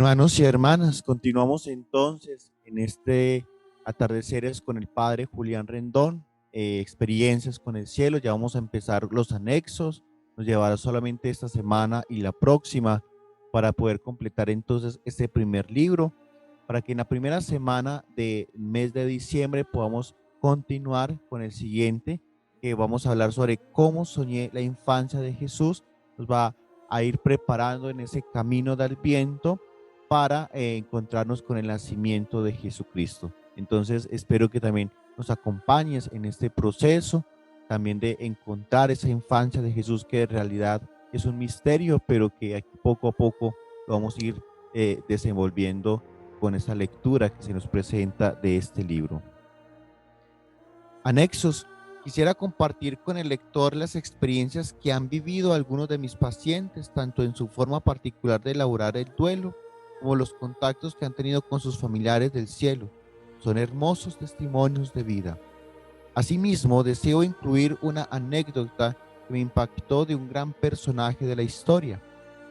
Hermanos y hermanas, continuamos entonces en este atardeceres con el Padre Julián Rendón, experiencias con el cielo. Ya vamos a empezar los anexos, nos llevará solamente esta semana y la próxima para poder completar entonces este primer libro, para que en la primera semana del mes de diciembre podamos continuar con el siguiente, que vamos a hablar sobre cómo soñé la infancia de Jesús. Nos va a ir preparando en ese camino del viento para encontrarnos con el nacimiento de Jesucristo. Entonces espero que también nos acompañes en este proceso, también de encontrar esa infancia de Jesús que en realidad es un misterio, pero que aquí poco a poco lo vamos a ir desenvolviendo con esa lectura que se nos presenta de este libro. Anexos. Quisiera compartir con el lector las experiencias que han vivido algunos de mis pacientes, tanto en su forma particular de elaborar el duelo, como los contactos que han tenido con sus familiares del cielo. Son hermosos testimonios de vida. Asimismo, deseo incluir una anécdota que me impactó de un gran personaje de la historia.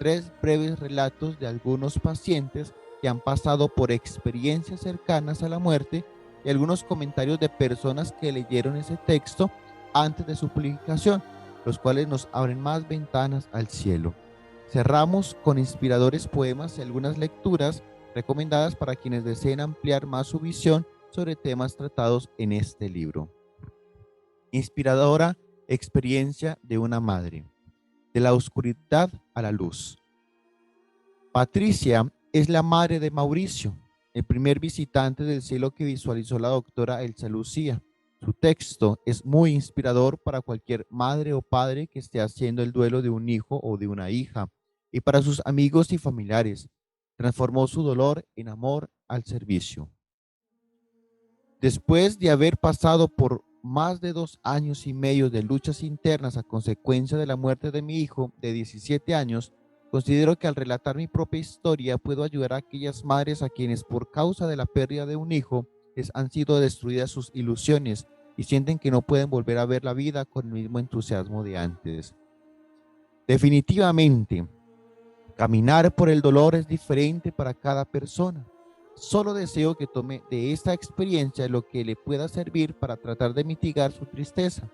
3 breves relatos de algunos pacientes que han pasado por experiencias cercanas a la muerte y algunos comentarios de personas que leyeron ese texto antes de su publicación, los cuales nos abren más ventanas al cielo. Cerramos con inspiradores poemas y algunas lecturas recomendadas para quienes deseen ampliar más su visión sobre temas tratados en este libro. Inspiradora experiencia de una madre. De la oscuridad a la luz. Patricia es la madre de Mauricio, el primer visitante del cielo que visualizó la doctora Elsa Lucía. Su texto es muy inspirador para cualquier madre o padre que esté haciendo el duelo de un hijo o de una hija, y para sus amigos y familiares. Transformó su dolor en amor al servicio. Después de haber pasado por más de 2 años y medio de luchas internas a consecuencia de la muerte de mi hijo de 17 años, considero que al relatar mi propia historia puedo ayudar a aquellas madres a quienes por causa de la pérdida de un hijo les han sido destruidas sus ilusiones y sienten que no pueden volver a ver la vida con el mismo entusiasmo de antes. Definitivamente, caminar por el dolor es diferente para cada persona. Solo deseo que tome de esta experiencia lo que le pueda servir para tratar de mitigar su tristeza.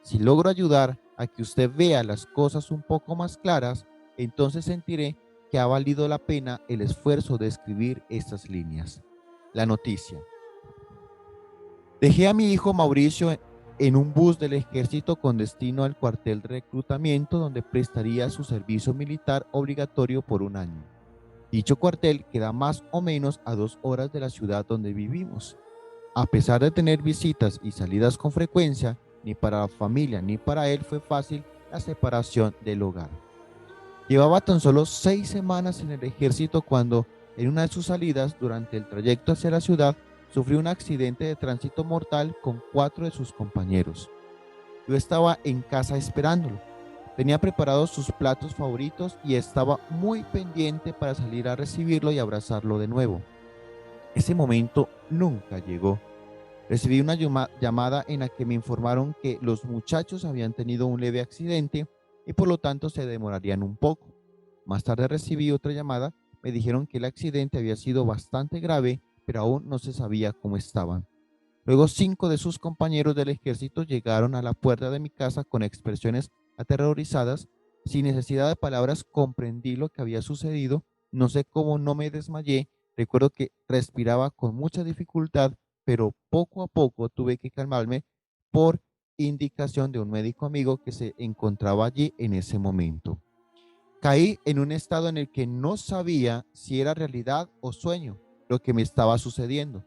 Si logro ayudar a que usted vea las cosas un poco más claras, entonces sentiré que ha valido la pena el esfuerzo de escribir estas líneas. La noticia. Dejé a mi hijo Mauricio en un bus del ejército con destino al cuartel de reclutamiento donde prestaría su servicio militar obligatorio por 1 año. Dicho cuartel queda más o menos a 2 horas de la ciudad donde vivimos. A pesar de tener visitas y salidas con frecuencia, ni para la familia ni para él fue fácil la separación del hogar. Llevaba tan solo 6 semanas en el ejército cuando, en una de sus salidas durante el trayecto hacia la ciudad, sufrió un accidente de tránsito mortal con 4 de sus compañeros. Yo estaba en casa esperándolo. Tenía preparados sus platos favoritos y estaba muy pendiente para salir a recibirlo y abrazarlo de nuevo. Ese momento nunca llegó. Recibí una llamada en la que me informaron que los muchachos habían tenido un leve accidente y por lo tanto se demorarían un poco. Más tarde recibí otra llamada, me dijeron que el accidente había sido bastante grave, pero aún no se sabía cómo estaban. Luego 5 de sus compañeros del ejército llegaron a la puerta de mi casa con expresiones aterrorizadas. Sin necesidad de palabras comprendí lo que había sucedido. No sé cómo no me desmayé. Recuerdo que respiraba con mucha dificultad, pero poco a poco tuve que calmarme por indicación de un médico amigo que se encontraba allí en ese momento. Caí en un estado en el que no sabía si era realidad o sueño lo que me estaba sucediendo.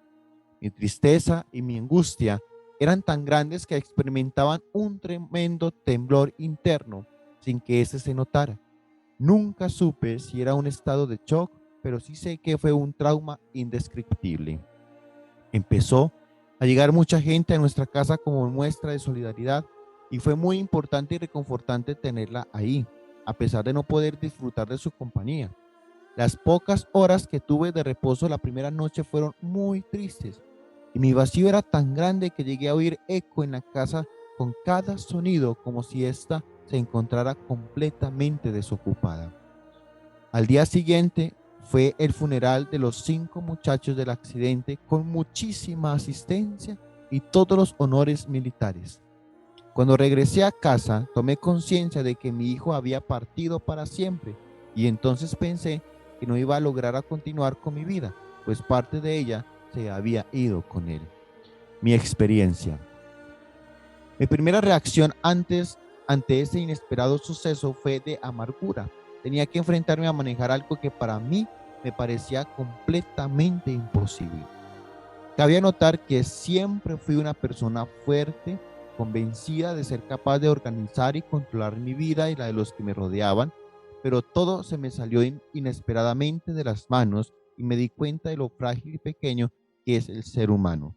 Mi tristeza y mi angustia eran tan grandes que experimentaban un tremendo temblor interno sin que ese se notara. Nunca supe si era un estado de shock, pero sí sé que fue un trauma indescriptible. Empezó a llegar mucha gente a nuestra casa como muestra de solidaridad y fue muy importante y reconfortante tenerla ahí, a pesar de no poder disfrutar de su compañía. Las pocas horas que tuve de reposo la primera noche fueron muy tristes y mi vacío era tan grande que llegué a oír eco en la casa con cada sonido como si ésta se encontrara completamente desocupada. Al día siguiente fue el funeral de los 5 muchachos del accidente con muchísima asistencia y todos los honores militares. Cuando regresé a casa, tomé conciencia de que mi hijo había partido para siempre y entonces pensé que no iba a lograr a continuar con mi vida, pues parte de ella se había ido con él. Mi experiencia. Mi primera reacción ante ese inesperado suceso fue de amargura. Tenía que enfrentarme a manejar algo que para mí me parecía completamente imposible. Cabía notar que siempre fui una persona fuerte, convencida de ser capaz de organizar y controlar mi vida y la de los que me rodeaban, pero todo se me salió inesperadamente de las manos y me di cuenta de lo frágil y pequeño que es el ser humano.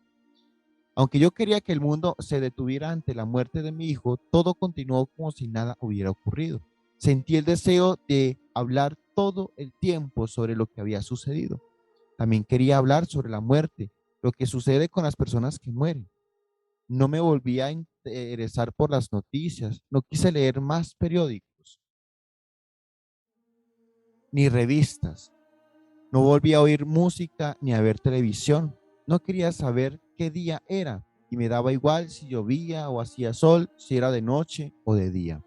Aunque yo quería que el mundo se detuviera ante la muerte de mi hijo, todo continuó como si nada hubiera ocurrido. Sentí el deseo de hablar todo el tiempo sobre lo que había sucedido. También quería hablar sobre la muerte, lo que sucede con las personas que mueren. No me volví a interesar por las noticias, no quise leer más periódicos ni revistas, no volví a oír música ni a ver televisión. No quería saber qué día era y me daba igual si llovía o hacía sol, si era de noche o de día.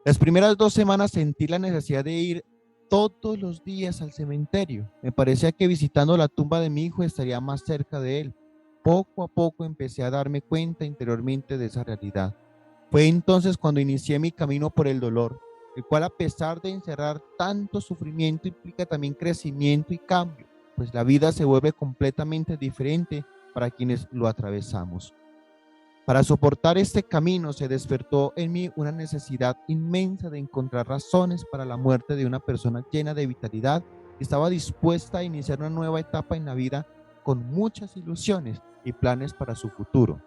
Las primeras 2 semanas sentí la necesidad de ir todos los días al cementerio. Me parecía que visitando la tumba de mi hijo estaría más cerca de él. Poco a poco empecé a darme cuenta interiormente de esa realidad. Fue entonces cuando inicié mi camino por el dolor, el cual a pesar de encerrar tanto sufrimiento implica también crecimiento y cambio, pues la vida se vuelve completamente diferente para quienes lo atravesamos. Para soportar este camino se despertó en mí una necesidad inmensa de encontrar razones para la muerte de una persona llena de vitalidad que estaba dispuesta a iniciar una nueva etapa en la vida con muchas ilusiones y planes para su futuro.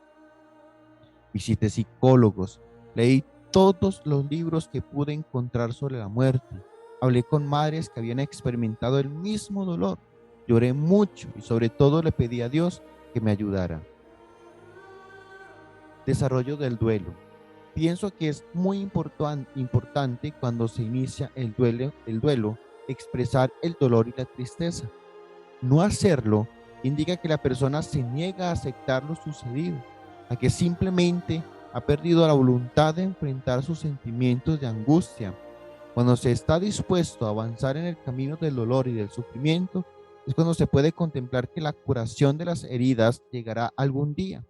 Visité psicólogos, leí todos los libros que pude encontrar sobre la muerte, hablé con madres que habían experimentado el mismo dolor, lloré mucho y sobre todo le pedí a Dios que me ayudara. Desarrollo del duelo. Pienso que es muy importante cuando se inicia el duelo, expresar el dolor y la tristeza. No hacerlo indica que la persona se niega a aceptar lo sucedido, a que simplemente ha perdido la voluntad de enfrentar sus sentimientos de angustia. Cuando se está dispuesto a avanzar en el camino del dolor y del sufrimiento, es cuando se puede contemplar que la curación de las heridas llegará algún día.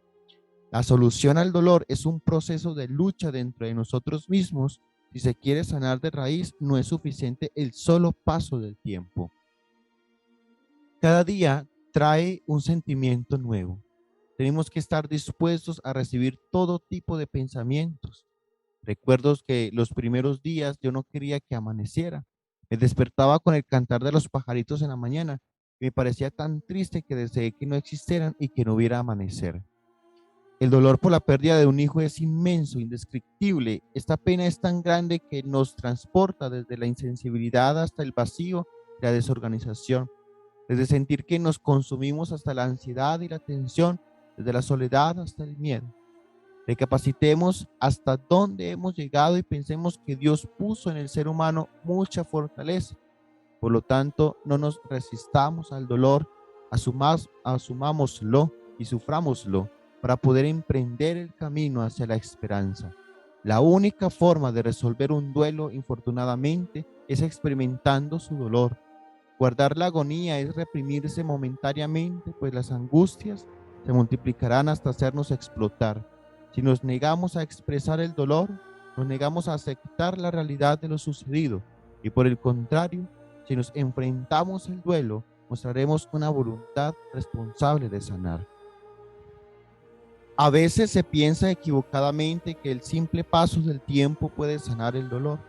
La solución al dolor es un proceso de lucha dentro de nosotros mismos. Si se quiere sanar de raíz, no es suficiente el solo paso del tiempo. Cada día trae un sentimiento nuevo. Tenemos que estar dispuestos a recibir todo tipo de pensamientos. Recuerdo que los primeros días yo no quería que amaneciera. Me despertaba con el cantar de los pajaritos en la mañana y me parecía tan triste que deseé que no existieran y que no hubiera amanecer. El dolor por la pérdida de un hijo es inmenso, indescriptible. Esta pena es tan grande que nos transporta desde la insensibilidad hasta el vacío y la desorganización, desde sentir que nos consumimos hasta la ansiedad y la tensión, desde la soledad hasta el miedo. Recapacitemos hasta dónde hemos llegado y pensemos que Dios puso en el ser humano mucha fortaleza. Por lo tanto, no nos resistamos al dolor, asumámoslo y sufrámoslo para poder emprender el camino hacia la esperanza. La única forma de resolver un duelo, infortunadamente, es experimentando su dolor. Guardar la agonía es reprimirse momentáneamente, pues las angustias se multiplicarán hasta hacernos explotar. Si nos negamos a expresar el dolor, nos negamos a aceptar la realidad de lo sucedido y por el contrario, si nos enfrentamos al duelo, mostraremos una voluntad responsable de sanar. A veces se piensa equivocadamente que el simple paso del tiempo puede sanar el dolor.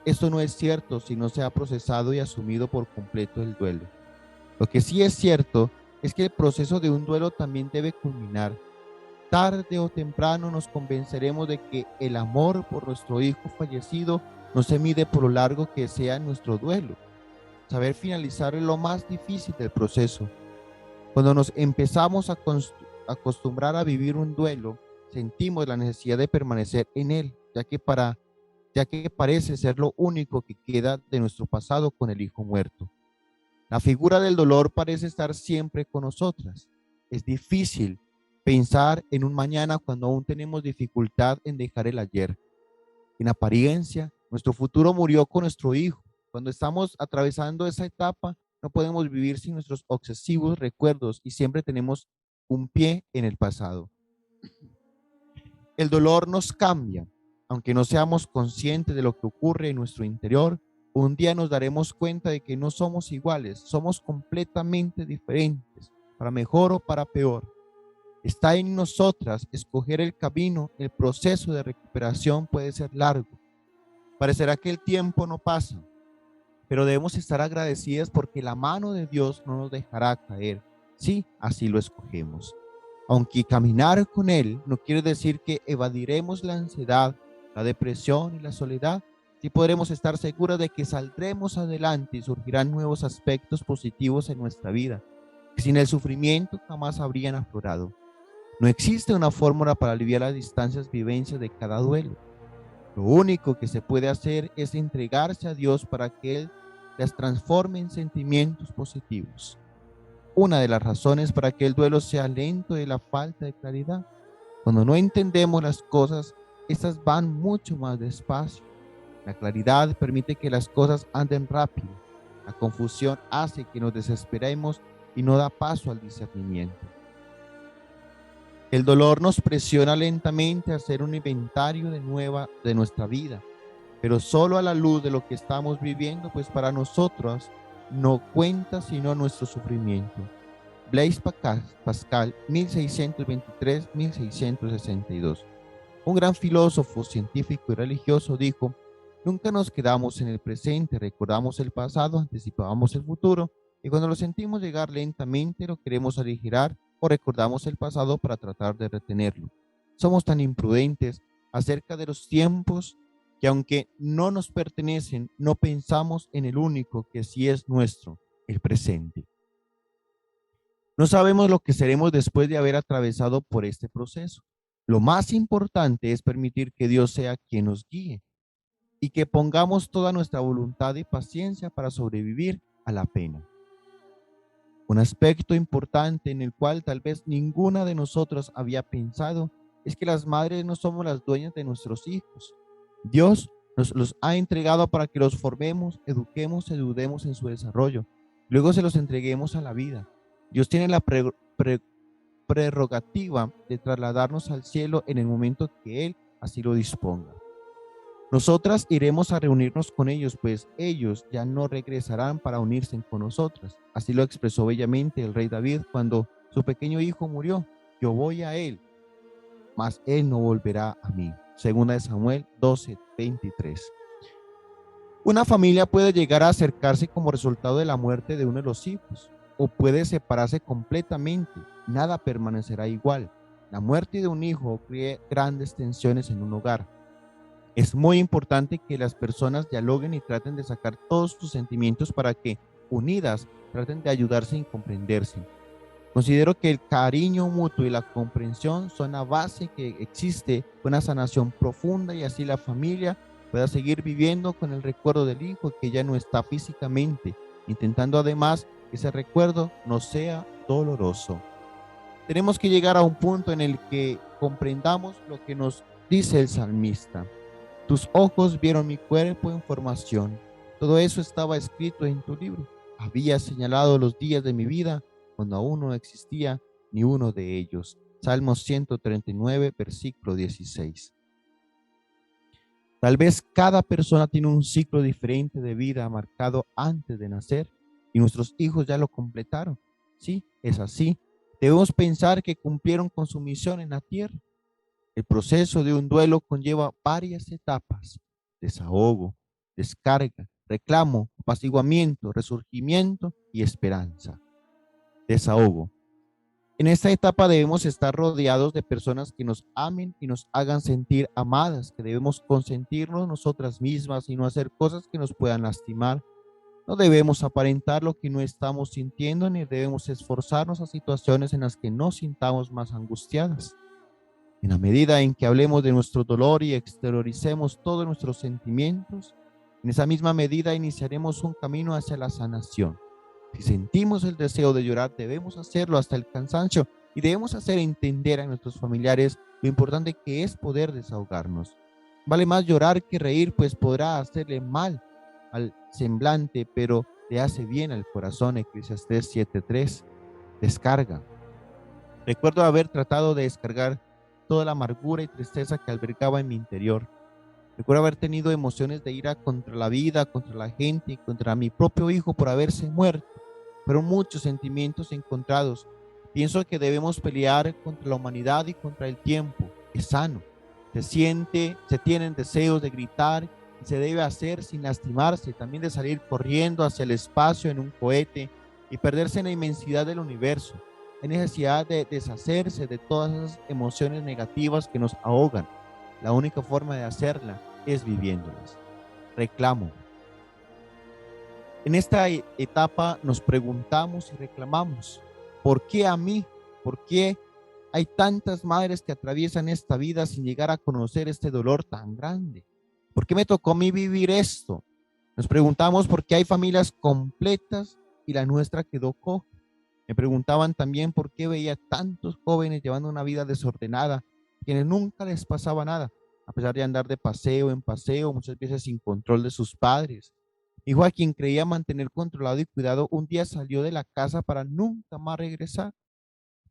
Esto no es cierto si no se ha procesado y asumido por completo el duelo. Lo que sí es cierto es que el proceso de un duelo también debe culminar. Tarde o temprano nos convenceremos de que el amor por nuestro hijo fallecido no se mide por lo largo que sea nuestro duelo. Saber finalizar es lo más difícil del proceso. Cuando nos empezamos a acostumbrar a vivir un duelo, sentimos la necesidad de permanecer en él, ya que parece ser lo único que queda de nuestro pasado con el hijo muerto. La figura del dolor parece estar siempre con nosotras. Es difícil pensar en un mañana cuando aún tenemos dificultad en dejar el ayer. En apariencia, nuestro futuro murió con nuestro hijo. Cuando estamos atravesando esa etapa, no podemos vivir sin nuestros obsesivos recuerdos y siempre tenemos un pie en el pasado. El dolor nos cambia. Aunque no seamos conscientes de lo que ocurre en nuestro interior, un día nos daremos cuenta de que no somos iguales, somos completamente diferentes, para mejor o para peor. Está en nosotras escoger el camino. El proceso de recuperación puede ser largo. Parecerá que el tiempo no pasa, pero debemos estar agradecidas porque la mano de Dios no nos dejará caer, si así lo escogemos. Aunque caminar con Él no quiere decir que evadiremos la ansiedad, la depresión y la soledad, sí podremos estar seguros de que saldremos adelante y surgirán nuevos aspectos positivos en nuestra vida, que sin el sufrimiento jamás habrían aflorado. No existe una fórmula para aliviar las distancias vivencias de cada duelo. Lo único que se puede hacer es entregarse a Dios para que Él las transforme en sentimientos positivos. Una de las razones para que el duelo sea lento es la falta de claridad. Cuando no entendemos las cosas, estas van mucho más despacio. La claridad permite que las cosas anden rápido. La confusión hace que nos desesperemos y no da paso al discernimiento. El dolor nos presiona lentamente a hacer un inventario de nuestra vida, pero solo a la luz de lo que estamos viviendo, pues para nosotros no cuenta sino nuestro sufrimiento. Blaise Pascal, 1623-1662. Un gran filósofo, científico y religioso dijo: nunca nos quedamos en el presente, recordamos el pasado, anticipamos el futuro, y cuando lo sentimos llegar lentamente lo queremos aligerar o recordamos el pasado para tratar de retenerlo. Somos tan imprudentes acerca de los tiempos que aunque no nos pertenecen, no pensamos en el único que sí es nuestro, el presente. No sabemos lo que seremos después de haber atravesado por este proceso. Lo más importante es permitir que Dios sea quien nos guíe y que pongamos toda nuestra voluntad y paciencia para sobrevivir a la pena. Un aspecto importante en el cual tal vez ninguna de nosotros había pensado es que las madres no somos las dueñas de nuestros hijos. Dios nos los ha entregado para que los formemos, eduquemos y ayudemos en su desarrollo. Luego se los entreguemos a la vida. Dios tiene la prerrogativa de trasladarnos al cielo en el momento que Él así lo disponga. Nosotras iremos a reunirnos con ellos, pues ellos ya no regresarán para unirse con nosotras. Así lo expresó bellamente el rey David cuando su pequeño hijo murió. Yo voy a él, mas él no volverá a mí. Segunda de Samuel 12:23. Una familia puede llegar a acercarse como resultado de la muerte de uno de los hijos, o puede separarse completamente. Nada permanecerá igual. La muerte de un hijo crea grandes tensiones en un hogar. Es muy importante que las personas dialoguen y traten de sacar todos sus sentimientos para que, unidas, traten de ayudarse y comprenderse. Considero que el cariño mutuo y la comprensión son la base que existe una sanación profunda y así la familia pueda seguir viviendo con el recuerdo del hijo que ya no está físicamente, intentando además que ese recuerdo no sea doloroso. Tenemos que llegar a un punto en el que comprendamos lo que nos dice el salmista. Tus ojos vieron mi cuerpo en formación. Todo eso estaba escrito en tu libro. Había señalado los días de mi vida cuando aún no existía ni uno de ellos. Salmos 139, versículo 16. Tal vez cada persona tiene un ciclo diferente de vida marcado antes de nacer y nuestros hijos ya lo completaron. Sí, es así. Debemos pensar que cumplieron con su misión en la tierra. El proceso de un duelo conlleva varias etapas: desahogo, descarga, reclamo, apaciguamiento, resurgimiento y esperanza. Desahogo. En esta etapa debemos estar rodeados de personas que nos amen y nos hagan sentir amadas, que debemos consentirnos nosotras mismas y no hacer cosas que nos puedan lastimar. No debemos aparentar lo que no estamos sintiendo ni debemos esforzarnos a situaciones en las que nos sintamos más angustiadas. En la medida en que hablemos de nuestro dolor y exterioricemos todos nuestros sentimientos, en esa misma medida iniciaremos un camino hacia la sanación. Si sentimos el deseo de llorar, debemos hacerlo hasta el cansancio y debemos hacer entender a nuestros familiares lo importante que es poder desahogarnos. Vale más llorar que reír, pues podrá hacerle mal al semblante, pero le hace bien al corazón. Eclesiastés 7:3. Descarga. Recuerdo haber tratado de descargar toda la amargura y tristeza que albergaba en mi interior. Recuerdo haber tenido emociones de ira contra la vida, contra la gente y contra mi propio hijo por haberse muerto. Fueron muchos sentimientos encontrados. Pienso que debemos pelear contra la humanidad y contra el tiempo. Es sano. Se tienen deseos de gritar y se debe hacer sin lastimarse, también de salir corriendo hacia el espacio en un cohete y perderse en la inmensidad del universo. Hay necesidad de deshacerse de todas esas emociones negativas que nos ahogan. La única forma de hacerla es viviéndolas. Reclamo. En esta etapa nos preguntamos y reclamamos, ¿por qué a mí? ¿Por qué hay tantas madres que atraviesan esta vida sin llegar a conocer este dolor tan grande? ¿Por qué me tocó a mí vivir esto? Nos preguntamos por qué hay familias completas y la nuestra quedó coja. Me preguntaban también por qué veía tantos jóvenes llevando una vida desordenada, quienes nunca les pasaba nada, a pesar de andar de paseo en paseo, muchas veces sin control de sus padres. Hijo a quien creía mantener controlado y cuidado, un día salió de la casa para nunca más regresar.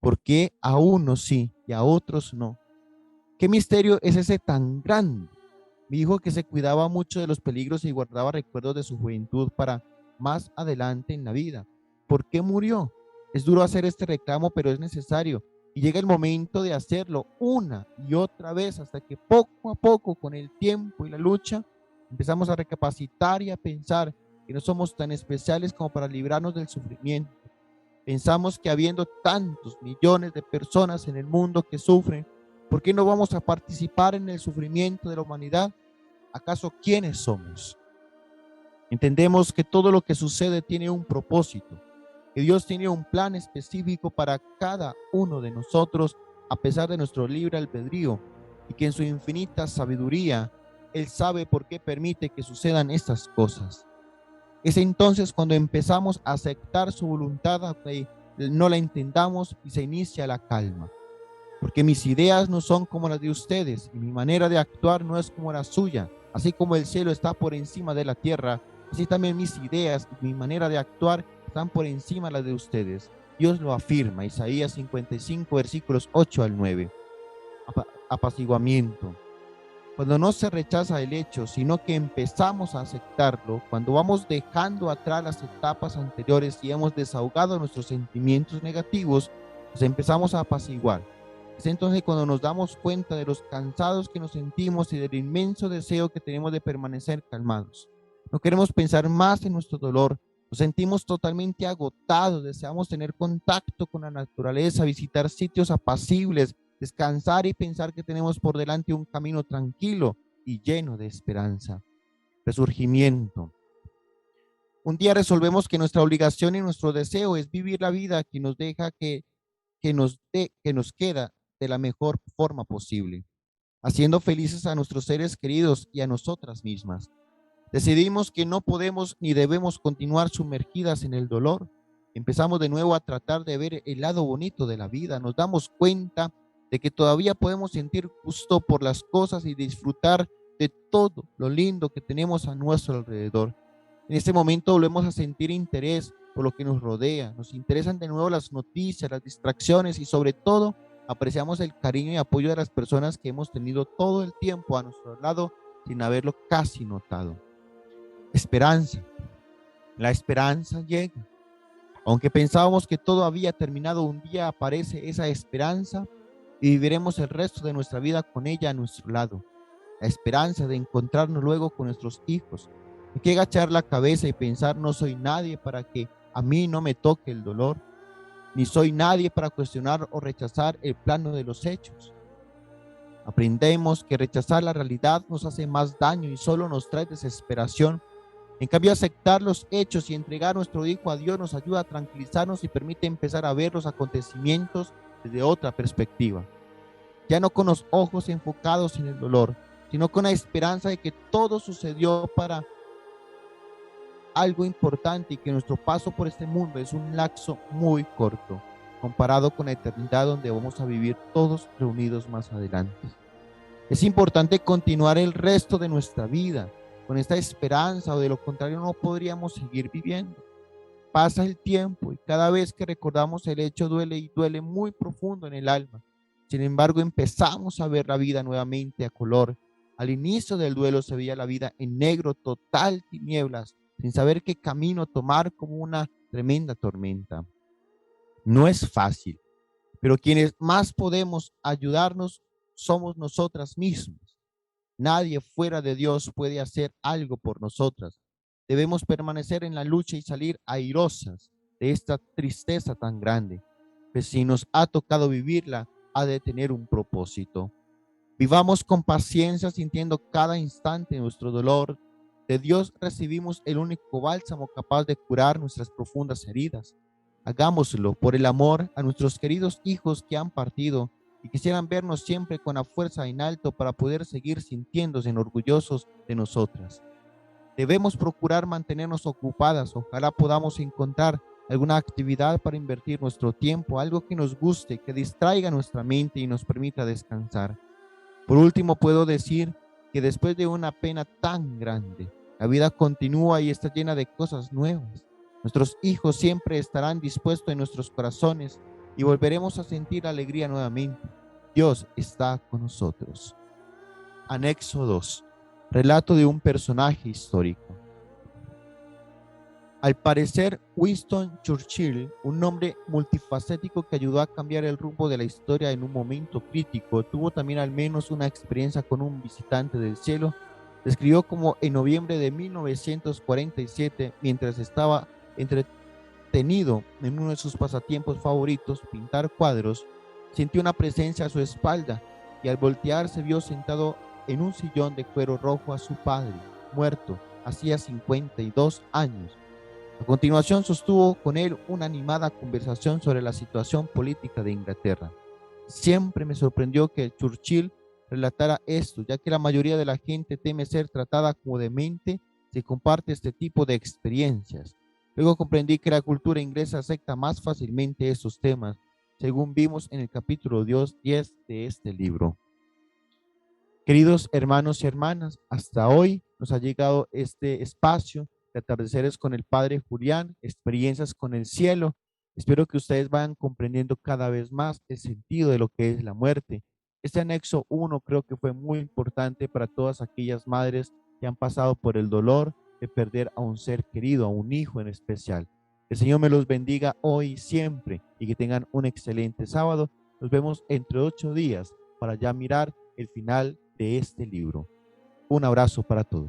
¿Por qué a unos sí y a otros no? ¿Qué misterio es ese tan grande? Mi hijo que se cuidaba mucho de los peligros y guardaba recuerdos de su juventud para más adelante en la vida. ¿Por qué murió? Es duro hacer este reclamo, pero es necesario. Y llega el momento de hacerlo una y otra vez hasta que poco a poco, con el tiempo y la lucha, empezamos a recapacitar y a pensar que no somos tan especiales como para librarnos del sufrimiento. Pensamos que habiendo tantos millones de personas en el mundo que sufren, ¿por qué no vamos a participar en el sufrimiento de la humanidad? ¿Acaso quiénes somos? Entendemos que todo lo que sucede tiene un propósito, que Dios tiene un plan específico para cada uno de nosotros a pesar de nuestro libre albedrío y que en su infinita sabiduría Él sabe por qué permite que sucedan estas cosas. Es entonces cuando empezamos a aceptar su voluntad, aunque no la entendamos, y se inicia la calma. Porque mis ideas no son como las de ustedes y mi manera de actuar no es como la suya. Así como el cielo está por encima de la tierra, así también mis ideas y mi manera de actuar están por encima de las de ustedes. Dios lo afirma, Isaías 55, versículos 8 al 9. Apaciguamiento. Cuando no se rechaza el hecho, sino que empezamos a aceptarlo, cuando vamos dejando atrás las etapas anteriores y hemos desahogado nuestros sentimientos negativos, nos empezamos a apaciguar. Es entonces cuando nos damos cuenta de los cansados que nos sentimos y del inmenso deseo que tenemos de permanecer calmados. No queremos pensar más en nuestro dolor, nos sentimos totalmente agotados, deseamos tener contacto con la naturaleza, visitar sitios apacibles, descansar y pensar que tenemos por delante un camino tranquilo y lleno de esperanza. Resurgimiento. Un día resolvemos que nuestra obligación y nuestro deseo es vivir la vida que nos deja que nos queda de la mejor forma posible, haciendo felices a nuestros seres queridos y a nosotras mismas. Decidimos que no podemos ni debemos continuar sumergidas en el dolor. Empezamos de nuevo a tratar de ver el lado bonito de la vida. Nos damos cuenta de que todavía podemos sentir gusto por las cosas y disfrutar de todo lo lindo que tenemos a nuestro alrededor. En este momento volvemos a sentir interés por lo que nos rodea. Nos interesan de nuevo las noticias, las distracciones y sobre todo apreciamos el cariño y apoyo de las personas que hemos tenido todo el tiempo a nuestro lado sin haberlo casi notado. Esperanza. La esperanza llega. Aunque pensábamos que todo había terminado, un día aparece esa esperanza y viviremos el resto de nuestra vida con ella a nuestro lado. La esperanza de encontrarnos luego con nuestros hijos. Hay que agachar la cabeza y pensar: no soy nadie para que a mí no me toque el dolor, ni soy nadie para cuestionar o rechazar el plano de los hechos. Aprendemos que rechazar la realidad nos hace más daño y solo nos trae desesperación. En cambio, aceptar los hechos y entregar nuestro hijo a Dios nos ayuda a tranquilizarnos y permite empezar a ver los acontecimientos desde otra perspectiva. Ya no con los ojos enfocados en el dolor, sino con la esperanza de que todo sucedió para algo importante y que nuestro paso por este mundo es un lapso muy corto, comparado con la eternidad donde vamos a vivir todos reunidos más adelante. Es importante continuar el resto de nuestra vida con esta esperanza, o de lo contrario no podríamos seguir viviendo. Pasa el tiempo y cada vez que recordamos el hecho duele, y duele muy profundo en el alma. Sin embargo, empezamos a ver la vida nuevamente a color. Al inicio del duelo se veía la vida en negro, total tinieblas, sin saber qué camino tomar, como una tremenda tormenta. No es fácil, pero quienes más podemos ayudarnos somos nosotras mismas. Nadie fuera de Dios puede hacer algo por nosotras. Debemos permanecer en la lucha y salir airosas de esta tristeza tan grande. Pues si nos ha tocado vivirla, ha de tener un propósito. Vivamos con paciencia, sintiendo cada instante nuestro dolor. De Dios recibimos el único bálsamo capaz de curar nuestras profundas heridas. Hagámoslo por el amor a nuestros queridos hijos que han partido y quisieran vernos siempre con la fuerza en alto para poder seguir sintiéndose orgullosos de nosotras. Debemos procurar mantenernos ocupadas. Ojalá podamos encontrar alguna actividad para invertir nuestro tiempo, algo que nos guste, que distraiga nuestra mente y nos permita descansar. Por último, puedo decir que después de una pena tan grande, la vida continúa y está llena de cosas nuevas. Nuestros hijos siempre estarán dispuestos en nuestros corazones y volveremos a sentir alegría nuevamente. Dios está con nosotros. Anexo 2. Relato de un personaje histórico. Al parecer, Winston Churchill, un hombre multifacético que ayudó a cambiar el rumbo de la historia en un momento crítico, tuvo también al menos una experiencia con un visitante del cielo. Describió como en noviembre de 1947, mientras estaba entretenido en uno de sus pasatiempos favoritos, pintar cuadros, sintió una presencia a su espalda y al voltearse vio sentado en un sillón de cuero rojo a su padre, muerto hacía 52 años. A continuación sostuvo con él una animada conversación sobre la situación política de Inglaterra. Siempre me sorprendió que Churchill relatara esto, ya que la mayoría de la gente teme ser tratada como demente si comparte este tipo de experiencias. Luego comprendí que la cultura inglesa acepta más fácilmente estos temas, según vimos en el capítulo 10 de este libro. Queridos hermanos y hermanas, hasta hoy nos ha llegado este espacio de atardeceres con el Padre Julián, experiencias con el cielo. Espero que ustedes vayan comprendiendo cada vez más el sentido de lo que es la muerte. Este anexo 1 creo que fue muy importante para todas aquellas madres que han pasado por el dolor de perder a un ser querido, a un hijo en especial. El Señor me los bendiga hoy y siempre, y que tengan un excelente sábado. Nos vemos entre 8 días para ya mirar el final de este libro. Un abrazo para todos.